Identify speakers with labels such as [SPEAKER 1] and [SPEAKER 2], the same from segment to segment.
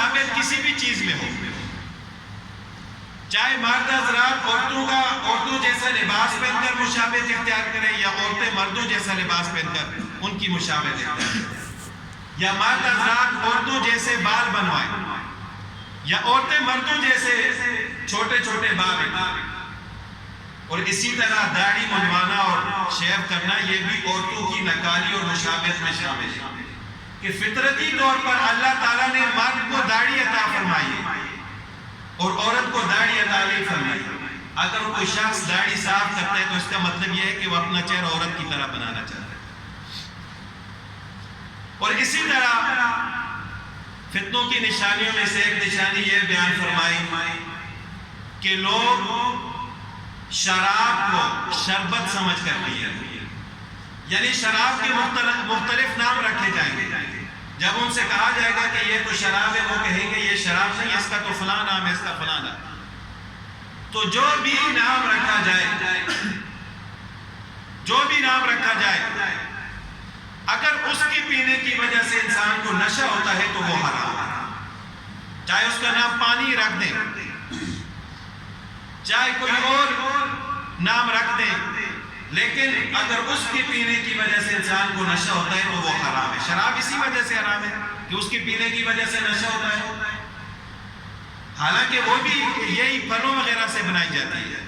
[SPEAKER 1] مشابہت کسی بھی چیز میں ہو، چاہے مرد حضرات عورتوں جیسا لباس پہن کر مشابہت اختیار کریں، یا عورتیں مردوں جیسا لباس پہن کر ان کی مشابہت اختیار کریں، یا مرد حضرات عورتوں جیسے بال بنوائیں، یا عورتیں مردوں جیسے چھوٹے چھوٹے بال بنوائیں، اور اسی طرح داڑھی منڈوانا اور شیو کرنا یہ بھی عورتوں کی نکالی اور مشابہت میں شامل ہے کہ فطرتی طور پر اللہ تعالیٰ نے مرد کو داڑھی عطا فرمائی ہے اور عورت کو داڑھی عطا نہیں فرمائی۔ اگر کوئی شخص داڑھی صاف کرتا ہے تو اس کا مطلب یہ ہے کہ وہ اپنا چہرہ عورت کی طرح بنانا چاہتا ہے۔ اور اسی طرح فتنوں کی نشانیوں میں سے ایک نشانی یہ بیان فرمائی کہ لوگ شراب کو شربت سمجھ کر پئیں، یعنی شراب کے مختلف نام رکھے جائیں گے۔ جب ان سے کہا جائے گا کہ یہ تو شراب ہے، وہ کہیں گے یہ شراب نہیں، اس کا تو فلاں نام ہے، اس کا فلاں نام۔ تو جو بھی نام رکھا جائے اگر اس کی پینے کی وجہ سے انسان کو نشہ ہوتا ہے تو وہ حرام ہے۔ چاہے اس کا نام پانی رکھ دیں، چاہے کوئی اور نام رکھ دیں، لیکن اگر اس کی پینے کی وجہ سے انسان کو نشہ ہوتا ہے تو وہ حرام ہے۔ شراب اسی وجہ سے حرام ہے کہ اس کی پینے کی وجہ سے نشہ ہوتا ہے، حالانکہ وہ بھی یہی پھلوں وغیرہ سے بنائی جاتی ہے،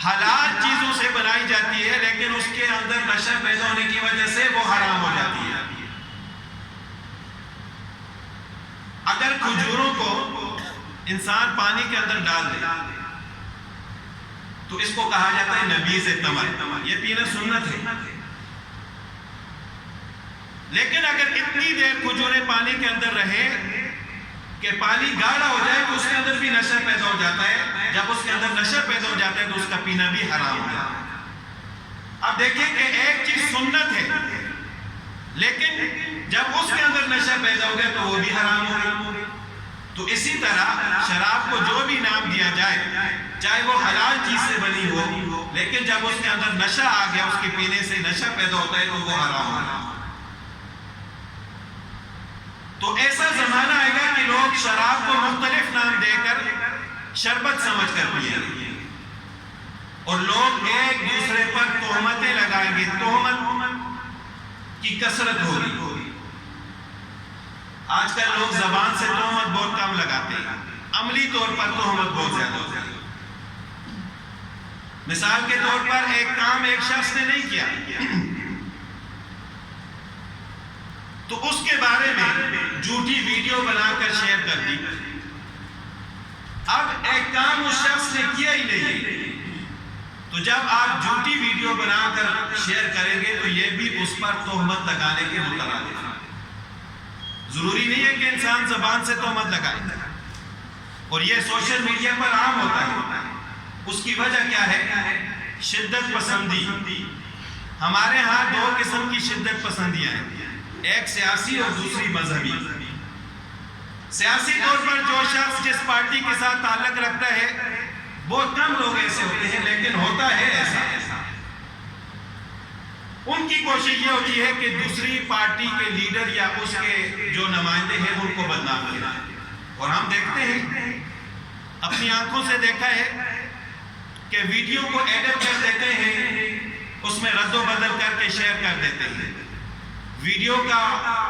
[SPEAKER 1] حلال چیزوں سے بنائی جاتی ہے، لیکن اس کے اندر نشہ پیدا ہونے کی وجہ سے وہ حرام ہو جاتی ہے۔ اگر کھجوروں کو انسان پانی کے اندر ڈال دے تو اس کو کہا جاتا ہے نبیذ تمر، یہ پینا سنت ہے، لیکن اگر اتنی دیر کھجوریں پانی کے اندر رہے کہ پانی گاڑھا ہو جائے تو اس کے اندر بھی نشہ پیدا ہو جاتا ہے۔ جب اس کے اندر نشہ پیدا ہو جاتا ہے تو اس کا پینا بھی حرام ہے۔ اب دیکھیں کہ ایک چیز سنت ہے، لیکن جب اس کے اندر نشہ پیدا ہو گیا تو وہ بھی حرام ہو گئی۔ تو اسی طرح شراب کو جو بھی نام دیا جائے، چاہے وہ حلال چیز سے بنی ہو، لیکن جب اس کے اندر نشہ آ گیا، اس کے پینے سے نشہ پیدا ہوتا ہے تو وہ حرام ہے۔ تو ایسا زمانہ آئے گا کہ لوگ شراب کو مختلف نام دے کر شربت سمجھ کر پئیں گے، اور لوگ ایک دوسرے پر تہمتیں لگائیں گے، تہمت کی کثرت ہوگی۔ آج کل لوگ زبان سے تہمت بہت کم لگاتے ہیں، عملی طور پر تہمت بہت زیادہ ہوتی ہے۔ مثال کے طور پر ایک کام ایک شخص نے نہیں کیا تو اس کے بارے میں جھوٹی ویڈیو بنا کر شیئر کر دی۔ اب ایک کام اس شخص نے کیا ہی نہیں، تو جب آپ جھوٹی ویڈیو بنا کر شیئر کریں گے تو یہ بھی اس پر تہمت لگانے کے مترادف ہے۔ ضروری نہیں ہے کہ انسان زبان سے تہمت لگائے، اور یہ سوشل میڈیا پر عام ہوتا ہے۔ اس کی وجہ کیا ہے؟ شدت پسندی۔ ہمارے ہاں دو قسم کی شدت پسندیاں ہیں، ایک سیاسی اور دوسری مذہبی۔ سیاسی طور پر جو شخص جس پارٹی کے ساتھ تعلق رکھتا ہے، بہت کم لوگ ایسے ہوتے ہیں لیکن ہوتا ہے ایسا، ان کی کوشش یہ ہوتی ہے کہ دوسری پارٹی کے لیڈر یا اس کے جو نمائندے ہیں ان کو بدنام کرنا۔ اور ہم دیکھتے ہیں، اپنی آنکھوں سے دیکھا ہے کہ ویڈیو کو ایڈٹ کر دیتے ہیں، اس میں رد و بدل کر کے شیئر کر دیتے ہیں۔ ویڈیو کا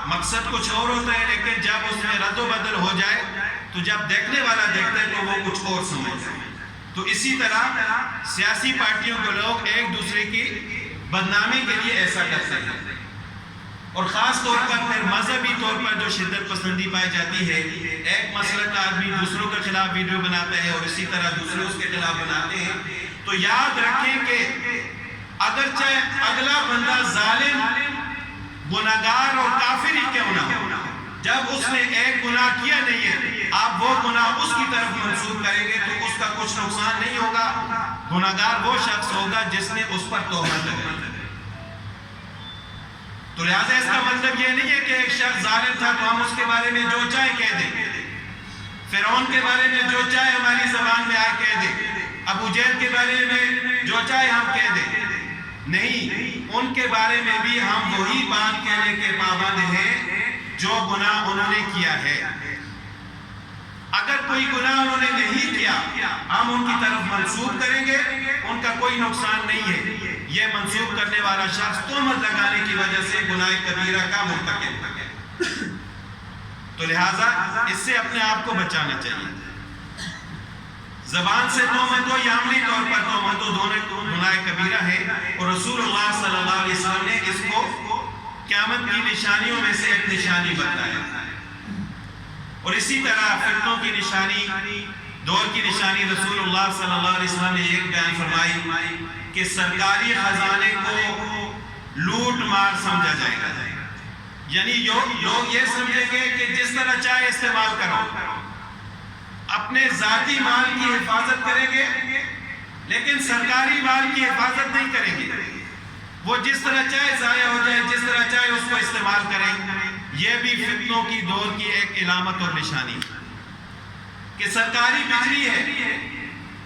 [SPEAKER 1] مقصد کچھ اور ہوتا ہے، لیکن جب اس میں رد و بدل ہو جائے تو جب دیکھنے والا دیکھتا ہے تو وہ کچھ اور سمجھتا ہے۔ تو اسی طرح سیاسی پارٹیوں کے لوگ ایک دوسرے کی بدنامی کے لیے ایسا کرتے ہیں، اور خاص طور پر پھر مذہبی طور پر جو شدت پسندی پائی جاتی ہے، ایک مسلک کا آدمی دوسروں کے خلاف ویڈیو بناتا ہے اور اسی طرح دوسرے اس کے خلاف بناتے ہیں، تو یاد رکھیں کہ اگرچہ اگلا بندہ ظالم، گناہگار اور کافر ہی کیوں نہ ہو، جب اس نے ایک گناہ کیا نہیں ہے، آپ وہ گناہ اس کی طرف منسوب کریں گے تو اس کا کچھ نقصان نہیں ہوگا۔ گناہگار وہ شخص ہوگا جس نے اس پر تہمت لگائی۔ تو لہٰذا اس کا مطلب یہ نہیں ہے کہ ایک شخص ظالم تھا تو ہم اس کے بارے میں جو چاہے کہہ دیں، فرعون کے بارے میں جو چاہے ہماری زبان میں آئے کہہ دیں، ابو جہل کے بارے میں جو چاہے ہم کہہ دیں۔ نہیں، ان کے بارے میں بھی ہم وہی بات کہنے کے پابند ہیں جو گناہ انہوں نے کیا ہے. اگر کوئی گناہ انہوں نے نہیں کیا ہم ان کی طرف منسوب کریں گے، ان کا کوئی نقصان نہیں ہے. یہ منسوب کرنے والا شخص تہمت لگانے کی وجہ سے گناہ کبیرہ کا مرتکب ہے. تو لہٰذا اس سے اپنے آپ کو بچانا چاہیے. زبان سے تہمت ہو یا عملی طور پر تہمت ہو، دونوں گناہ کبیرہ ہے. اور رسول اللہ صلی اللہ علیہ وسلم نے اس کو قیامت کی نشانیوں میں سے ایک نشانی بتایا. اور اسی طرح فتنوں کی نشانی، دور کی نشانی رسول اللہ صلی اللہ علیہ وسلم نے ایک بیان فرمائی کہ سرکاری خزانے کو لوٹ مار سمجھا جائے گا. یعنی لوگ یہ سمجھیں گے کہ جس طرح چاہے استعمال کرو، اپنے ذاتی مال کی حفاظت کریں گے لیکن سرکاری مال کی حفاظت نہیں کریں گے. وہ جس طرح چاہے ضائع ہو جائے، جس طرح چاہے اس کو استعمال کریں. یہ بھی فتنوں کی دور کی ایک علامت اور نشانی کہ سرکاری بجلی ہے،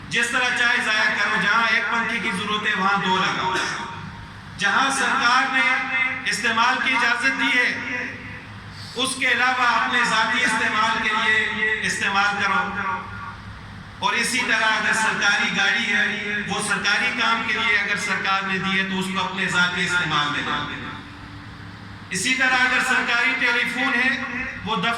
[SPEAKER 1] جس طرح چاہے ضائع کرو. جہاں ایک پنکھے کی ضرورت ہے وہاں دو لگاؤ. جہاں سرکار نے استعمال کی اجازت دی ہے اس کے علاوہ اپنے ذاتی استعمال کے لیے استعمال کرو. اور اسی طرح اگر سرکاری گاڑی ہے، وہ سرکاری کام کے لیے اگر سرکار نے دی ہے تو اس کو اپنے ذاتی استعمال میں ڈال دینا. اسی طرح اگر سرکاری ٹیلی فون ہے، وہ دفتر